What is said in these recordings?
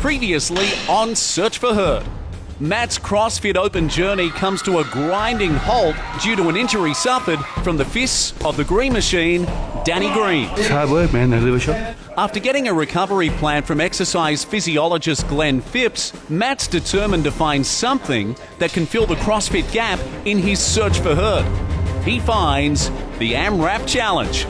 Previously on Search4Hurt, Matt's CrossFit Open journey comes to a grinding halt due to an injury suffered from the fists of the Green Machine, Danny Green. It's hard work, man, the liver shot. After getting a recovery plan from exercise physiologist Glenn Phipps, Matt's determined to find something that can fill the CrossFit gap in his search for hurt. He finds the AMRAP Challenge.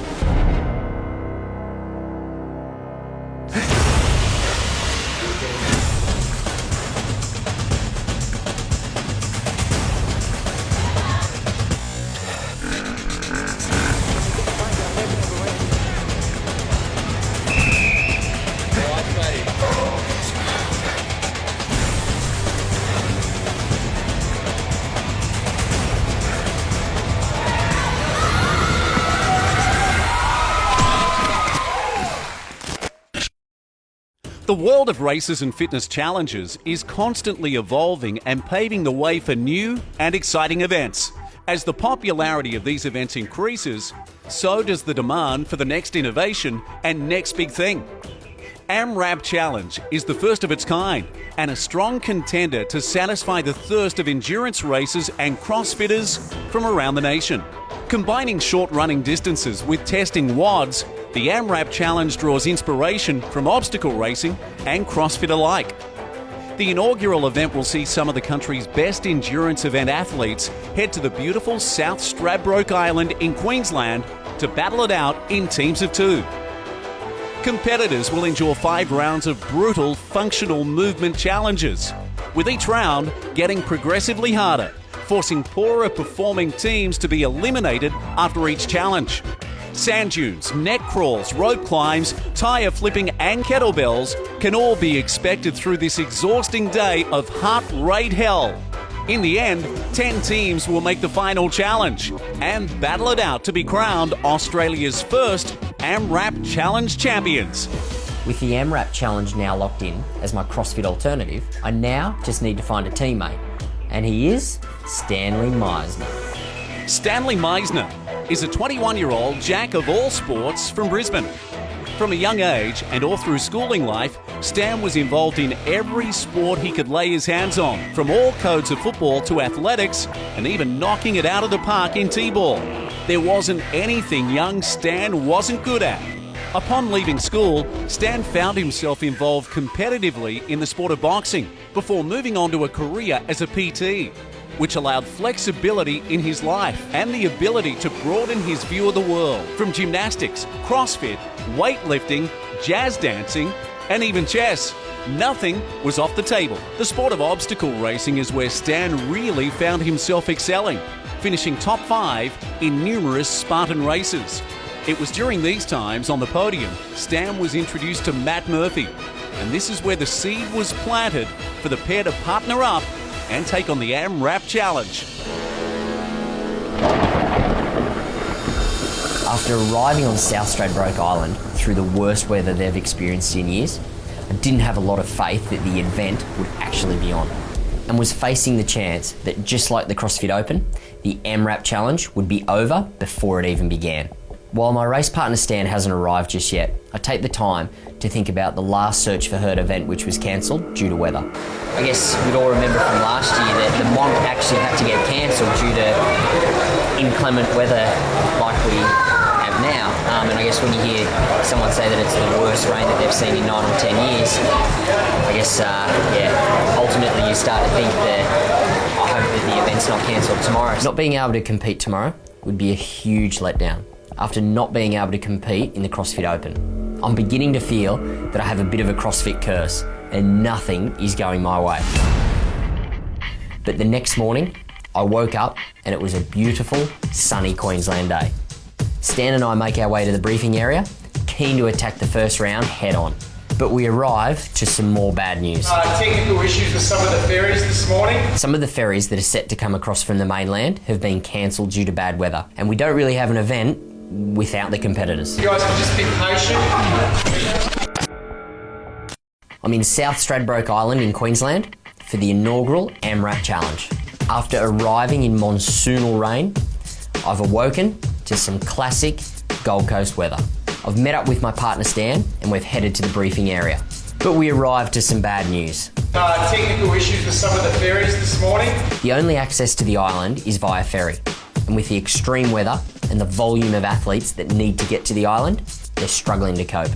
The world of races and fitness challenges is constantly evolving and paving the way for new and exciting events. As the popularity of these events increases, so does the demand for the next innovation and next big thing. AMRAP Challenge is the first of its kind and a strong contender to satisfy the thirst of endurance racers and CrossFitters from around the nation. Combining short running distances with testing WODs, the AMRAP Challenge draws inspiration from obstacle racing and CrossFit alike. The inaugural event will see some of the country's best endurance event athletes head to the beautiful South Stradbroke Island in Queensland to battle it out in teams of 2. Competitors will endure 5 rounds of brutal functional movement challenges, with each round getting progressively harder, forcing poorer performing teams to be eliminated after each challenge. Sand dunes, neck crawls, rope climbs, tyre flipping and kettlebells can all be expected through this exhausting day of heart rate hell. In the end, 10 teams will make the final challenge and battle it out to be crowned Australia's first AMRAP Challenge champions. With the AMRAP Challenge now locked in as my CrossFit alternative, I now just need to find a teammate, and he is Stanley Meisner. Stanley Meisner is a 21-year-old jack of all sports from Brisbane. From a young age and all through schooling life, Stan was involved in every sport he could lay his hands on, from all codes of football to athletics and even knocking it out of the park in T-ball. There wasn't anything young Stan wasn't good at. Upon leaving school, Stan found himself involved competitively in the sport of boxing before moving on to a career as a PT, which allowed flexibility in his life and the ability to broaden his view of the world, from gymnastics, CrossFit, weightlifting, jazz dancing, and even chess. Nothing was off the table. The sport of obstacle racing is where Stan really found himself excelling, finishing top 5 in numerous Spartan races. It was during these times on the podium Stan was introduced to Matt Murphy, and this is where the seed was planted for the pair to partner up and take on the AMRAP Challenge. After arriving on South Stradbroke Island through the worst weather they've experienced in years, I didn't have a lot of faith that the event would actually be on, and was facing the chance that, just like the CrossFit Open, the AMRAP Challenge would be over before it even began. While my race partner Stan hasn't arrived just yet, I take the time to think about the last Search4Hurt event which was cancelled due to weather. I guess we'd all remember from last year that the Mont actually had to get cancelled due to inclement weather like we have now. And I guess when you hear someone say that it's the worst rain that they've seen in 9 or 10 years, I guess, ultimately you start to think that I hope that the event's not cancelled tomorrow. Not being able to compete tomorrow would be a huge letdown after not being able to compete in the CrossFit Open. I'm beginning to feel that I have a bit of a CrossFit curse and nothing is going my way. But the next morning, I woke up and it was a beautiful, sunny Queensland day. Stan and I make our way to the briefing area, keen to attack the first round head on. But we arrive to some more bad news. Technical issues with some of the ferries this morning. Some of the ferries that are set to come across from the mainland have been cancelled due to bad weather, and we don't really have an event without the competitors. You guys can just be patient. I'm in South Stradbroke Island in Queensland for the inaugural AMRAP Challenge. After arriving in monsoonal rain, I've awoken to some classic Gold Coast weather. I've met up with my partner Stan and we've headed to the briefing area. But we arrived to some bad news. Technical issues with some of the ferries this morning. The only access to the island is via ferry. And with the extreme weather and the volume of athletes that need to get to the island, they're struggling to cope.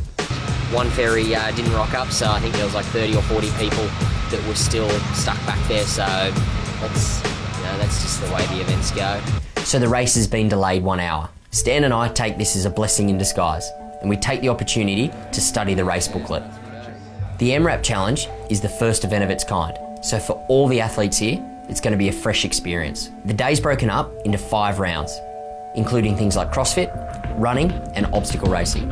One ferry didn't rock up, so I think there was like 30 or 40 people that were still stuck back there, so that's just the way the events go. So the race has been delayed 1 hour. Stan and I take this as a blessing in disguise, and we take the opportunity to study the race booklet. The AMRAP Challenge is the first event of its kind, so for all the athletes here, it's going to be a fresh experience. The day's broken up into 5 rounds, including things like CrossFit, running and obstacle racing.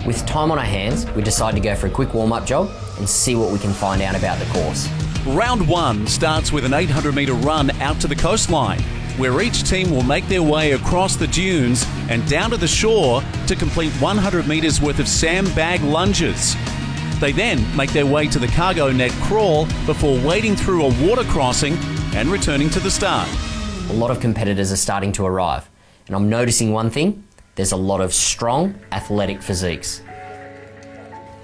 With time on our hands, we decide to go for a quick warm-up jog and see what we can find out about the course. Round 1 starts with an 800-metre run out to the coastline, where each team will make their way across the dunes and down to the shore to complete 100 metres worth of sandbag lunges. They then make their way to the cargo net crawl before wading through a water crossing and returning to the start. A lot of competitors are starting to arrive, and I'm noticing one thing: there's a lot of strong, athletic physiques.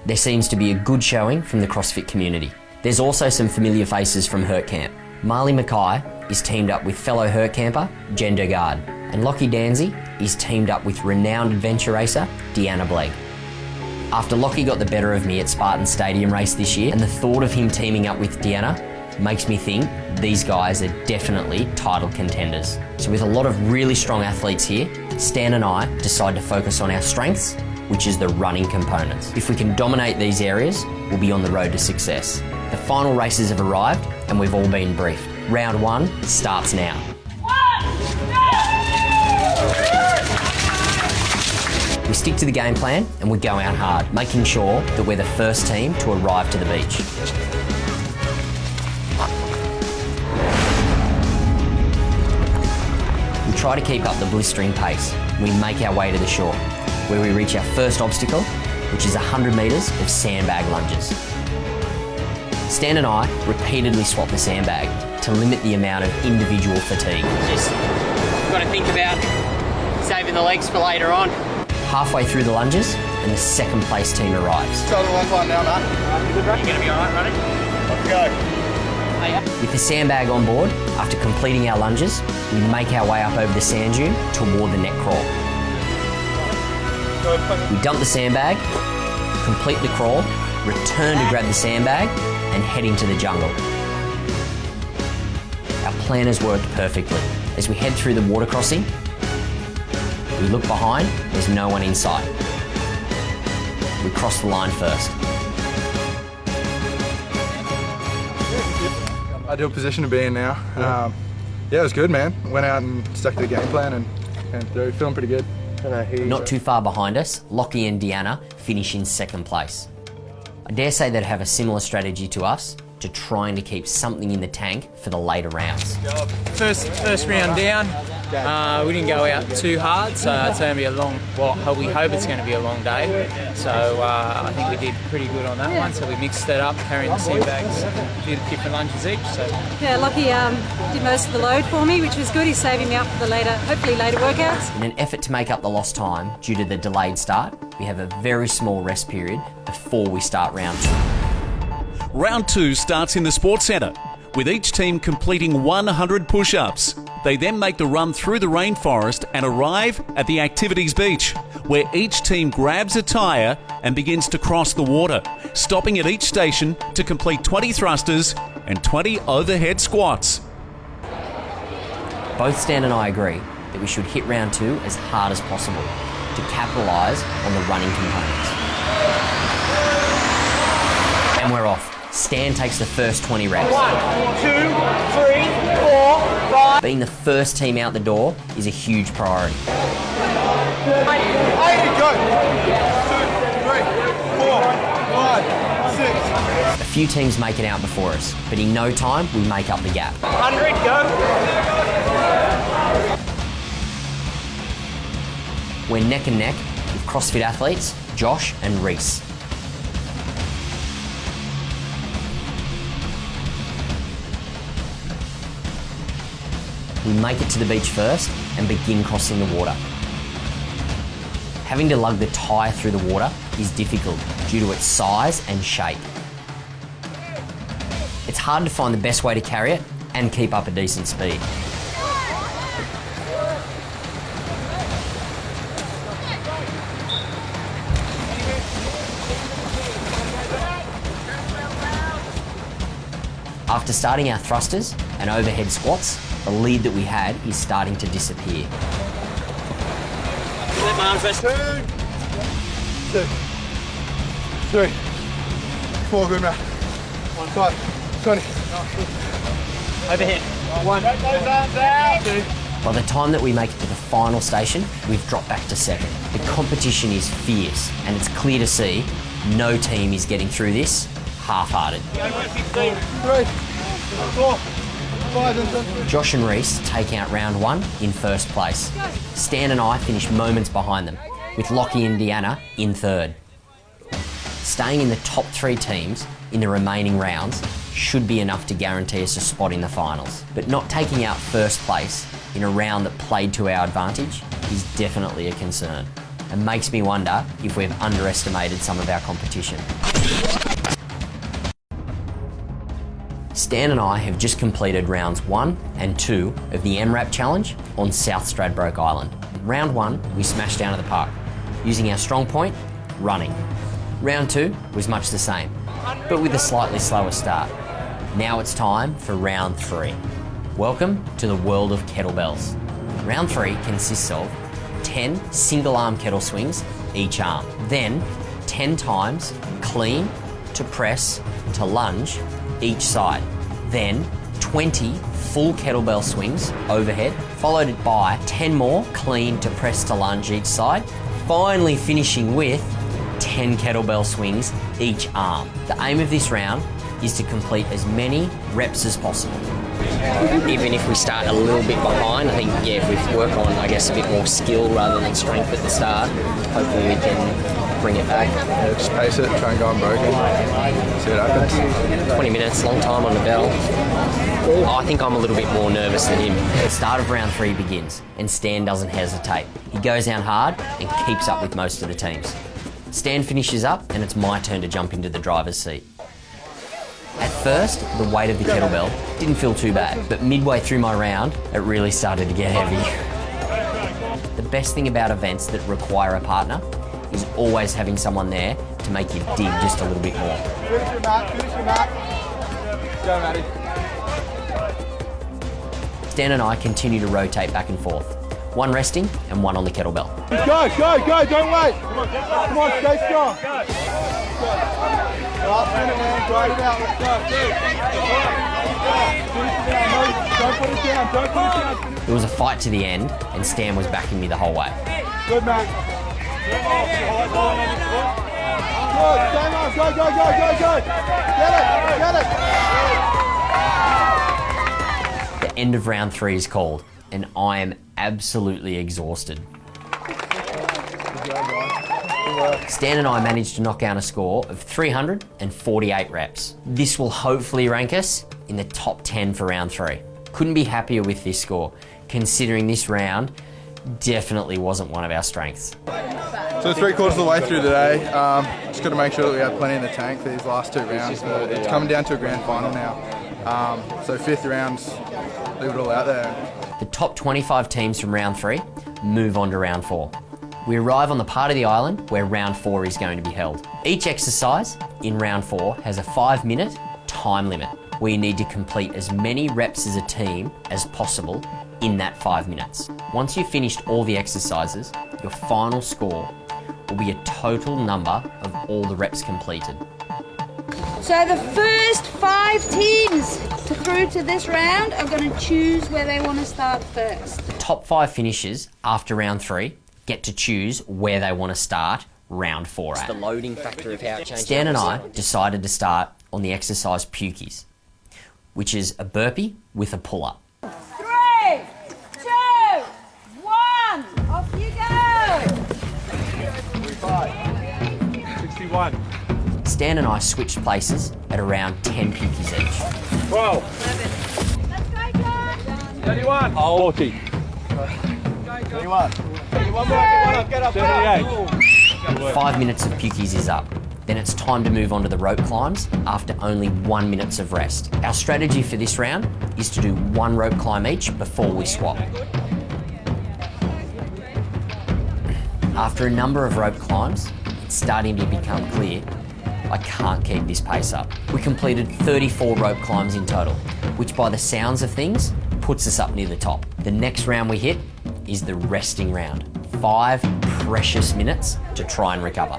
There seems to be a good showing from the CrossFit community. There's also some familiar faces from Hurt Camp. Marley Mackay is teamed up with fellow Hurt camper Jen Dugard, and Lockie Danzy is teamed up with renowned adventure racer Deanna Blake. After Lockie got the better of me at Spartan Stadium race this year, and the thought of him teaming up with Deanna makes me think these guys are definitely title contenders. So with a lot of really strong athletes here, Stan and I decide to focus on our strengths, which is the running components. If we can dominate these areas, we'll be on the road to success. The final races have arrived and we've all been briefed. Round 1 starts now. We stick to the game plan and we go out hard, making sure that we're the first team to arrive to the beach. We try to keep up the blistering pace. We make our way to the shore, where we reach our first obstacle, which is 100 metres of sandbag lunges. Stan and I repeatedly swap the sandbag to limit the amount of individual fatigue. Just got to think about saving the legs for later on. Halfway through the lunges, and the second place team arrives. Got a long time now, Matt. You going to be all right running? Let's go. With the sandbag on board, after completing our lunges, we make our way up over the sand dune toward the net crawl. We dump the sandbag, complete the crawl, return to grab the sandbag, and head into the jungle. Our plan has worked perfectly. As we head through the water crossing, we look behind, there's no one in sight. We cross the line first. Ideal position to be in now. Yeah, it was good, man. Went out and stuck to the game plan and through. Feeling pretty good. Not too far behind us, Lockie and Deanna finish in second place. I dare say they'd have a similar strategy to us, to trying to keep something in the tank for the later rounds. First round down, we didn't go out too hard, so it's going to be a long, well, we hope it's going to be a long day. So I think we did pretty good on that one, so we mixed it up, carrying the sandbags, did different lunges each. So. Yeah, Lockie did most of the load for me, which was good. He's saving me up for the hopefully later workouts. In an effort to make up the lost time due to the delayed start, we have a very small rest period before we start round 2. Round 2 starts in the Sports Centre, with each team completing 100 push-ups. They then make the run through the rainforest and arrive at the Activities Beach, where each team grabs a tyre and begins to cross the water, stopping at each station to complete 20 thrusters and 20 overhead squats. Both Stan and I agree that we should hit round 2 as hard as possible to capitalise on the running components. And we're off. Stan takes the first 20 reps. 1, 2, 3, 4, 5. Being the first team out the door is a huge priority. 8, go! 2, 3, 4, 5, 6. A few teams make it out before us, but in no time we make up the gap. 100, go! We're neck and neck with CrossFit athletes Josh and Rhys. We make it to the beach first and begin crossing the water. Having to lug the tyre through the water is difficult due to its size and shape. hard to find the best way to carry it and keep up a decent speed. After starting our thrusters and overhead squats, the lead that we had is starting to disappear. Let my arms rest. 2, 3, 4, good man. 5, 20. Overhead. 1. By the time that we make it to the final station, we've dropped back to second. The competition is fierce, and it's clear to see no team is getting through this half-hearted. 3, 4, 5, Josh and Rhys take out round 1 in first place. Stan and I finish moments behind them, with Lockie and Deanna in third. Staying in the top 3 teams in the remaining rounds should be enough to guarantee us a spot in the finals. But not taking out first place in a round that played to our advantage is definitely a concern, and makes me wonder if we've underestimated some of our competition. Stan and I have just completed rounds 1 and 2 of the AMRAP challenge on South Stradbroke Island. Round 1, we smashed down to the park, using our strong point, running. Round 2 was much the same, but with a slightly slower start. Now it's time for round 3. Welcome to the world of kettlebells. Round 3 consists of 10 single arm kettle swings each arm, then 10 times clean to press to lunge each side, then 20 full kettlebell swings overhead, followed by 10 more clean to press to lunge each side, finally finishing with 10 kettlebell swings each arm. The aim of this round is to complete as many reps as possible. Even if we start a little bit behind, I think, yeah, if we work on, I guess, a bit more skill rather than strength at the start, hopefully we can bring it back. Yeah, just pace it, try and go unbroken, see what happens. 20 minutes, long time on the bell. I think I'm a little bit more nervous than him. The start of round 3 begins, and Stan doesn't hesitate. He goes down hard and keeps up with most of the teams. Stan finishes up, and it's my turn to jump into the driver's seat. At first, the weight of the kettlebell didn't feel too bad, but midway through my round, it really started to get heavy. The best thing about events that require a partner is always having someone there to make you dig just a little bit more. Finish your mat, finish your mat. Go, Matty. Stan and I continue to rotate back and forth, one resting and one on the kettlebell. Go, go, go, don't wait. Come on, stay strong. Last minute, man, grind it out, let's go. Finish it down, don't put it down, don't put it down. It was a fight to the end, and Stan was backing me the whole way. Good, Matt. Good, stand on, go, go, go, go, go. Get it, get it. The end of round 3 is called, and I am absolutely exhausted. Stan and I managed to knock down a score of 348 reps. This will hopefully rank us in the top 10 for round 3. Couldn't be happier with this score, considering this round definitely wasn't one of our strengths. So 3/4 of the way through today, just got to make sure that we have plenty in the tank for these last 2 rounds. It's coming down to a grand final now. So 5th rounds, leave it all out there. The top 25 teams from round 3 move on to round 4. We arrive on the part of the island where round 4 is going to be held. Each exercise in round 4 has a 5-minute time limit. We need to complete as many reps as a team as possible in that 5 minutes. Once you've finished all the exercises, your final score will be a total number of all the reps completed. So the first 5 teams through to this round are going to choose where they want to start first. The top 5 finishers after round 3 get to choose where they want to start round 4 at. The loading factor of how it changes. Stan and I decided to start on the exercise pukies, which is a burpee with a pull-up. 3, 2, 1, off you go! 61. Stan and I switched places at around 10 pukies each. 12. 11. Let's go, John! 31. 40. 21. Get up. 78. 5 minutes of pukies is up. Then it's time to move on to the rope climbs after only 1 minute of rest. Our strategy for this round is to do 1 rope climb each before we swap. After a number of rope climbs, it's starting to become clear I can't keep this pace up. We completed 34 rope climbs in total, which by the sounds of things puts us up near the top. The next round we hit is the resting round. 5 precious minutes to try and recover.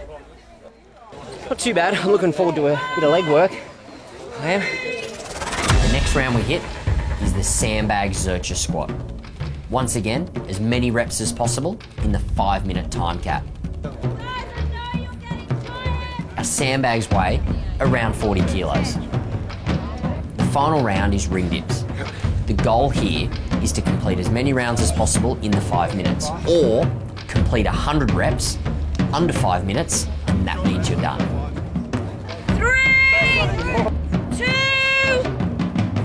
Not too bad. I'm looking forward to a bit of leg work. I am. The next round we hit is the sandbag Zercher squat. Once again, as many reps as possible in the 5-minute time cap. Our sandbags weigh around 40 kilos. The final round is ring dips. The goal here is to complete as many rounds as possible in the 5 minutes, or complete 100 reps under 5 minutes, and that means you're done. 3, 2,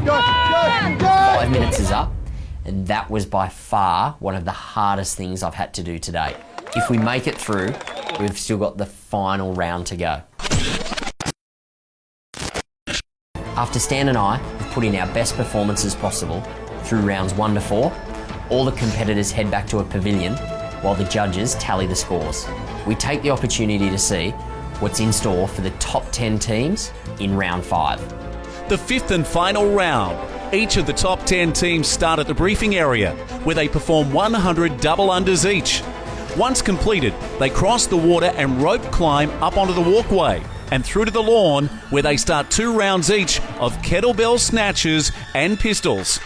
1. 5 minutes is up, and that was by far one of the hardest things I've had to do today. If we make it through, we've still got the final round to go. After Stan and I have put in our best performances possible through rounds 1 to 4, all the competitors head back to a pavilion while the judges tally the scores. We take the opportunity to see what's in store for the top 10 teams in round 5. The 5th and final round. Each of the top 10 teams start at the briefing area, where they perform 100 double unders each. Once completed, they cross the water and rope climb up onto the walkway and through to the lawn, where they start 2 rounds each of kettlebell snatches and pistols.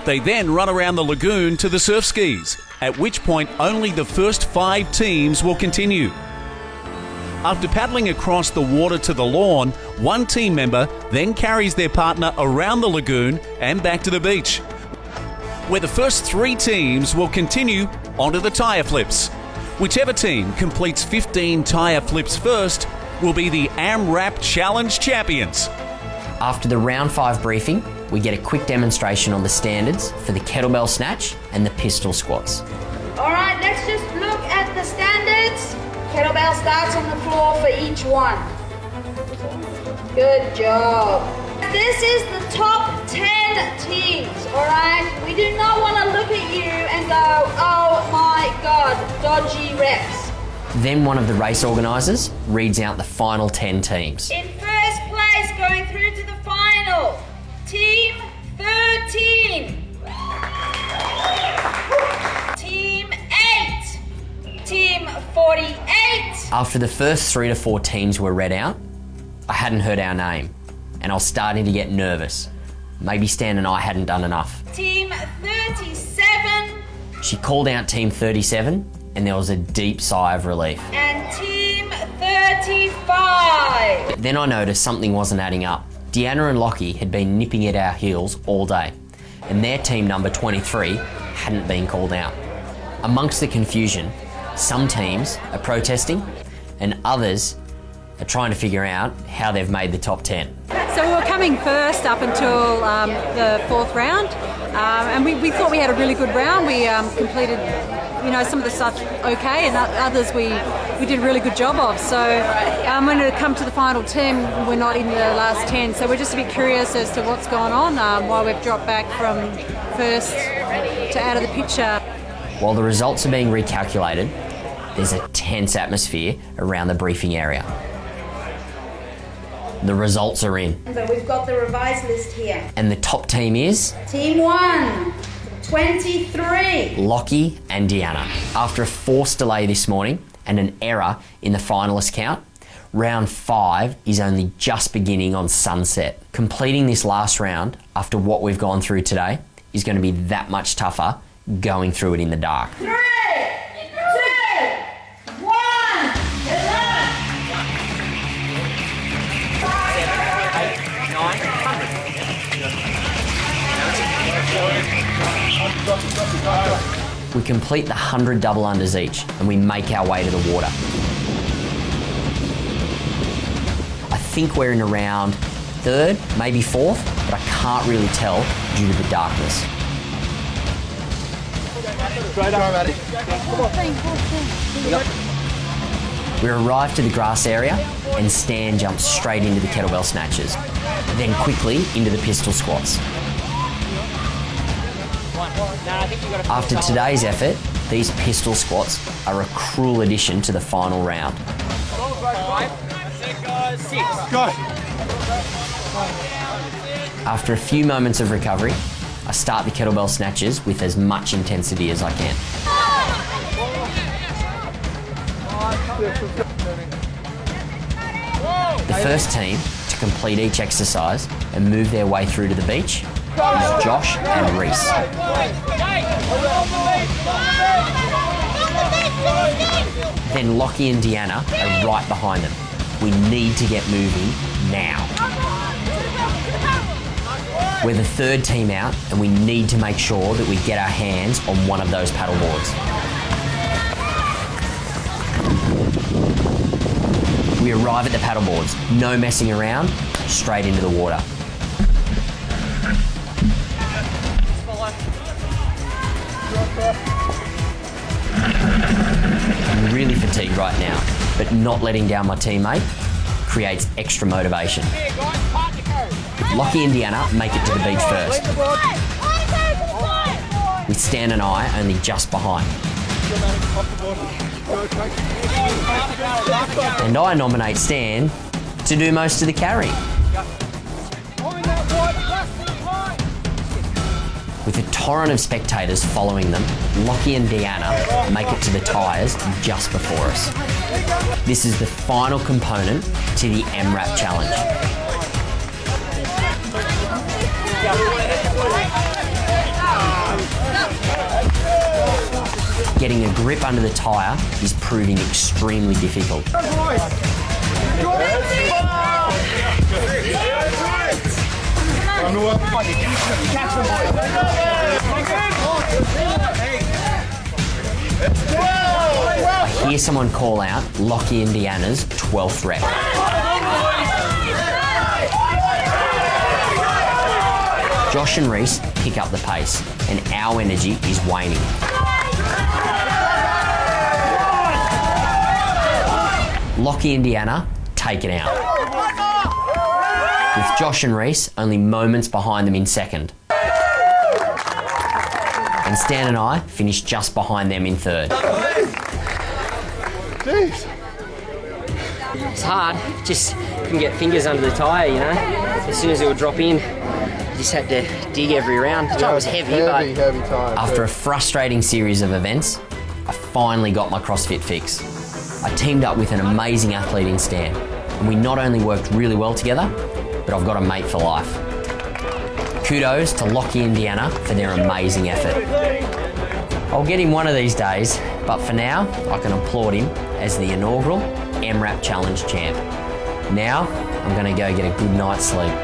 They then run around the lagoon to the surf skis, at which point only the first 5 teams will continue. After paddling across the water to the lawn, one team member then carries their partner around the lagoon and back to the beach, where the first 3 teams will continue onto the tyre flips. Whichever team completes 15 tyre flips first will be the AMRAP Challenge champions. After the round 5 briefing, we get a quick demonstration on the standards for the kettlebell snatch and the pistol squats. All right, let's just look at the standards. Kettlebell starts on the floor for each one. Good job. This is the top 10 teams, all right? We do not want to look at you and go, oh my God, dodgy reps. Then one of the race organisers reads out the final 10 teams. In first place, going through to the final, Team 13. Team 8. Team 48. After the first 3 to 4 teams were read out, I hadn't heard our name, and I was starting to get nervous. Maybe Stan and I hadn't done enough. Team 37. She called out Team 37, and there was a deep sigh of relief. And Team 35. Then I noticed something wasn't adding up. Deanna and Lockie had been nipping at our heels all day, and their team number 23 hadn't been called out. Amongst the confusion, some teams are protesting, and others are trying to figure out how they've made the top 10. So we were coming first up until the 4th round, and we thought we had a really good round. We completed, some of the stuff okay, and others we did a really good job of. So when it come to the final 10, we're not in the last 10. So we're just a bit curious as to what's going on, why we've dropped back from first to out of the picture. While the results are being recalculated, there's a tense atmosphere around the briefing area. The results are in. But we've got the revised list here. And the top team is? Team 1, 23. Lockie and Deanna. After a forced delay this morning and an error in the finalist count, round 5 is only just beginning on sunset. Completing this last round after what we've gone through today is going to be that much tougher going through it in the dark. 3, 2, 1, get up! 900. We complete the 100 double unders each and we make our way to the water. I think we're in around 3rd, maybe 4th, but I can't really tell due to the darkness. Straight up, Maddie. We arrive to the grass area and Stan jumps straight into the kettlebell snatches, then quickly into the pistol squats. After today's effort, these pistol squats are a cruel addition to the final round. After a few moments of recovery, I start the kettlebell snatches with as much intensity as I can. The first team to complete each exercise and move their way through to the beach is Josh and Rhys. Then Lockie and Deanna are right behind them. We need to get moving now. We're the third team out and we need to make sure that we get our hands on one of those paddle boards. We arrive at the paddle boards, no messing around, straight into the water. I'm really fatigued right now, but not letting down my teammate creates extra motivation. Lockie and Deanna make it to the beach first, with Stan and I only just behind. And I nominate Stan to do most of the carrying. With a torrent of spectators following them, Lockie and Deanna make it to the tyres just before us. This is the final component to the AMRAP challenge. Getting a grip under the tyre is proving extremely difficult. I hear someone call out Lockie and Deanna's 12th rep. Josh and Rhys pick up the pace, and our energy is waning. Lockie and Deanna take it out, with Josh and Rhys only moments behind them in second. And Stan and I finish just behind them in third. Jeez. It's hard, just couldn't get fingers under the tyre, you know. As soon as it would drop in, you just had to dig every round. The tyre was heavy, heavy tyre. After a frustrating series of events, I finally got my CrossFit fix. I teamed up with an amazing athlete in Stan, and we not only worked really well together, but I've got a mate for life. Kudos to Lockie and Deanna for their amazing effort. I'll get him one of these days, but for now, I can applaud him as the inaugural AMRAP Challenge champ. Now, I'm going to go get a good night's sleep.